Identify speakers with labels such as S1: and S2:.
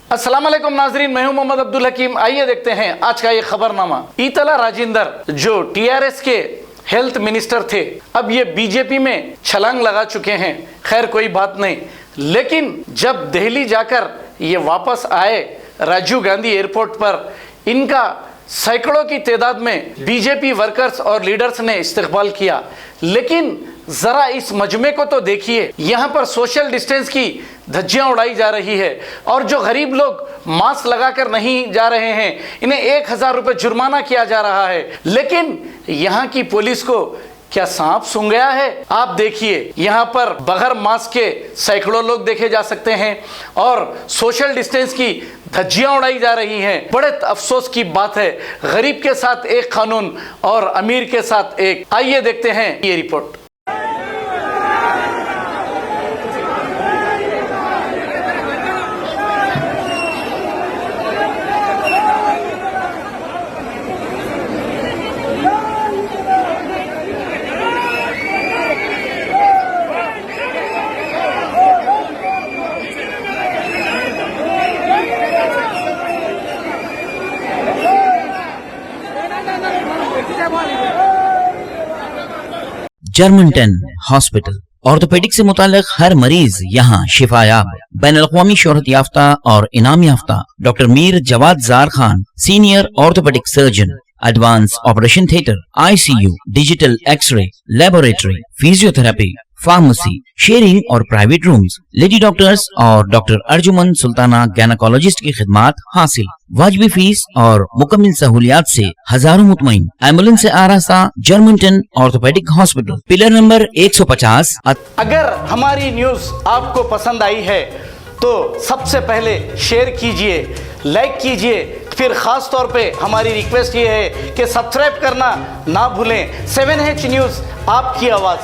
S1: अस्सलाम वालेकुम नाजरीन, मैं हूं मोहम्मद अब्दुल हकीम। आइए देखते हैं आज का ये खबरनामा। ईतला राजेंद्र जो टीआरएस के हेल्थ मिनिस्टर थे, अब ये बीजेपी में छलांग लगा चुके हैं। खैर कोई बात नहीं, लेकिन जब दिल्ली जाकर ये वापस आए राजीव गांधी एयरपोर्ट पर, इनका सैकड़ों की तादाद में बीजेपी वर्कर्स और लीडर्स ने इस्तकबाल किया। लेकिन जरा इस मजमे को तो देखिए, यहाँ पर सोशल डिस्टेंस की धज्जियां उड़ाई जा रही है और जो गरीब लोग मास्क लगाकर नहीं जा रहे हैं, इन्हें 1000 रुपये जुर्माना किया जा रहा है। लेकिन यहाँ की पुलिस को क्या सांप सूंघ गया है? आप देखिए, यहाँ पर बगैर मास्क के सैकड़ों लोग देखे जा सकते हैं और सोशल डिस्टेंस की धज्जियां उड़ाई जा रही हैं। बड़े अफसोस की बात है, गरीब के साथ एक कानून और अमीर के साथ एक। आइए देखते हैं ये रिपोर्ट।
S2: जर्मनटन हॉस्पिटल ऑर्थोपेडिक से मुताल्लिक हर मरीज यहाँ शिफायाब। बैनुल-अक़वामी शोहरत याफ्ता और इनाम याफ्ता doctor Mir Jawad Jar Khan, senior orthopaedic surgeon, advance operation theatre, ICU, digital x ray, laboratory, physiotherapy, pharmacy, sharing और प्राइवेट रूम्स, लेडी डॉक्टर्स और डॉक्टर अर्जुमन सुल्ताना गैनकोलॉजिस्ट की खिदमात हासिल। वाजबी फीस और मुकम्मल सहूलियात से हजारों मुतमईन। एम्बुलेंस से आरास्ता Germantown orthopaedic hospital, pillar number 150।
S3: अगर हमारी न्यूज आपको पसंद आई है तो सबसे पहले शेयर कीजिए, लाइक कीजिए, फिर खास तौर पे हमारी रिक्वेस्ट ये है कि सब्सक्राइब करना ना भूलें। 7H न्यूज, आपकी आवाज।